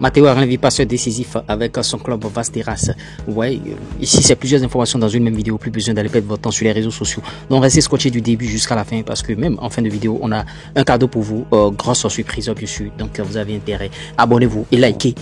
Matteo Arlenvi, passeur décisif avec son club Vasteras. Ouais, ici c'est plusieurs informations dans une même vidéo, plus besoin d'aller perdre votre temps sur les réseaux sociaux. Donc restez scotché du début jusqu'à la fin parce que même en fin de vidéo, on a un cadeau pour vous, grosse surprise bien sûr. Donc vous avez intérêt, abonnez-vous et likez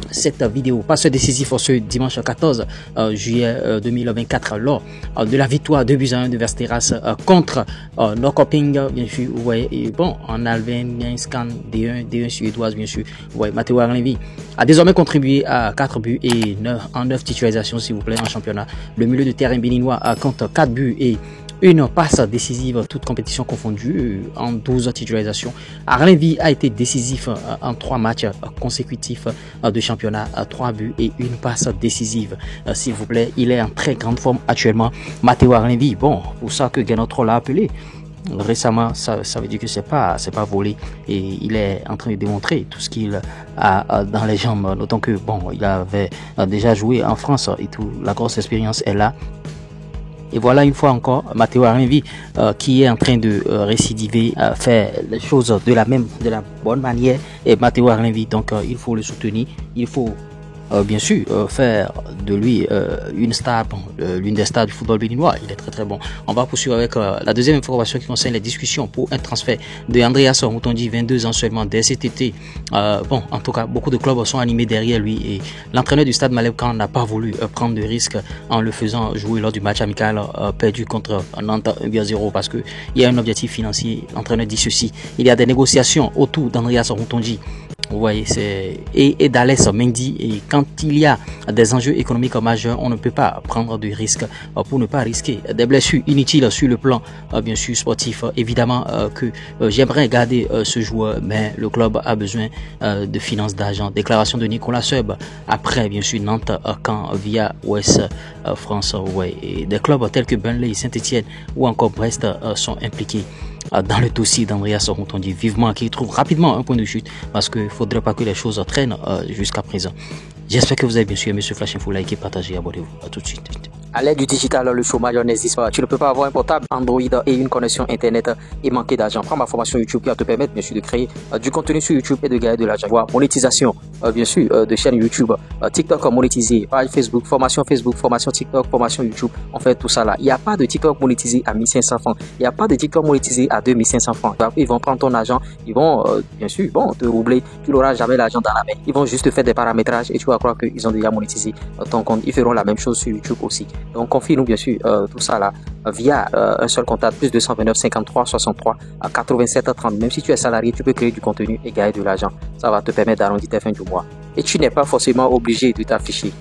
cette vidéo. Passeur décisif ce dimanche 14 juillet 2024 lors de la victoire 2-1 de Vasteras contre Norrköping, bien sûr. Vous voyez, et bon, en Allsvenskan scan D1 suédoise, bien sûr. Vous voyez, Matteo Arlenvi a désormais contribué à 4 buts et 9 titularisations, s'il vous plaît, en championnat. Le milieu de terrain béninois compte 4 buts et une passe décisive, toute compétition confondue, en 12 titularisations. Arlenvi a été décisif en 3 matchs consécutifs de championnat, 3 buts et une passe décisive. S'il vous plaît, il est en très grande forme actuellement. Matteo Arlenvi, bon, pour ça que Genotro l'a appelé récemment, ça veut dire que c'est pas volé et il est en train de démontrer tout ce qu'il a dans les jambes. D'autant que bon, il avait déjà joué en France et tout, la grosse expérience est là. Et voilà une fois encore Matteo Arlenvi qui est en train de récidiver, faire les choses de la bonne manière. Et Matteo Arlenvi, donc il faut le soutenir, il faut bien sûr faire de lui une star, l'une des stars du football béninois. Il est très bon. On va poursuivre avec la deuxième information qui concerne les discussions pour un transfert de Andreas Mutondi, 22 ans seulement, dès cet été. Bon, en tout cas, beaucoup de clubs sont animés derrière lui et l'entraîneur du Stade Malherbe n'a pas voulu prendre de risque en le faisant jouer lors du match amical perdu contre Nantes 1-0 parce que il y a un objectif financier. L'entraîneur dit ceci: il y a des négociations autour d'Andreas Mutondi. Vous voyez, c'est et d'Alès Mendy, et quand il y a des enjeux économiques majeurs, on ne peut pas prendre de risques pour ne pas risquer des blessures inutiles sur le plan bien sûr sportif. Évidemment que j'aimerais garder ce joueur, mais le club a besoin de finances, d'argent. Déclaration de Nicolas Seub après bien sûr Nantes quand via Ouest France. Ouais, et des clubs tels que Burnley, Saint-Etienne ou encore Brest sont impliqués dans le dossier d'Andreas Mutondi. Vivement qu'il trouve rapidement un point de chute parce qu'il ne faudrait pas que les choses traînent jusqu'à présent. J'espère que vous avez bien sûr aimé ce Flash Info. Likez, partagez, abonnez-vous. À tout de suite. À l'aide du digital, le chômage n'existe pas. Tu ne peux pas avoir un portable Android et une connexion internet et manquer d'argent. Prends ma formation YouTube qui va te permettre bien sûr de créer du contenu sur YouTube et de gagner de l'argent. Voilà, monétisation bien sûr de chaîne YouTube, TikTok monétisé, page Facebook, formation TikTok, formation YouTube. On fait tout ça là. Il n'y a pas de TikTok monétisé à 1500 francs. Il n'y a pas de TikTok monétisé à 2500 francs. Ils vont prendre ton argent, ils vont bien sûr te roubler. Tu n'auras jamais l'argent dans la main. Ils vont juste faire des paramétrages et tu vas croire qu'ils ont déjà monétisé ton compte. Ils feront la même chose sur YouTube aussi. Donc confie-nous bien sûr tout ça là via un seul contact, plus 229 53 63 87 30. Même si tu es salarié, tu peux créer du contenu et gagner de l'argent. Ça va te permettre d'arrondir tes fins du mois. Et tu n'es pas forcément obligé de t'afficher.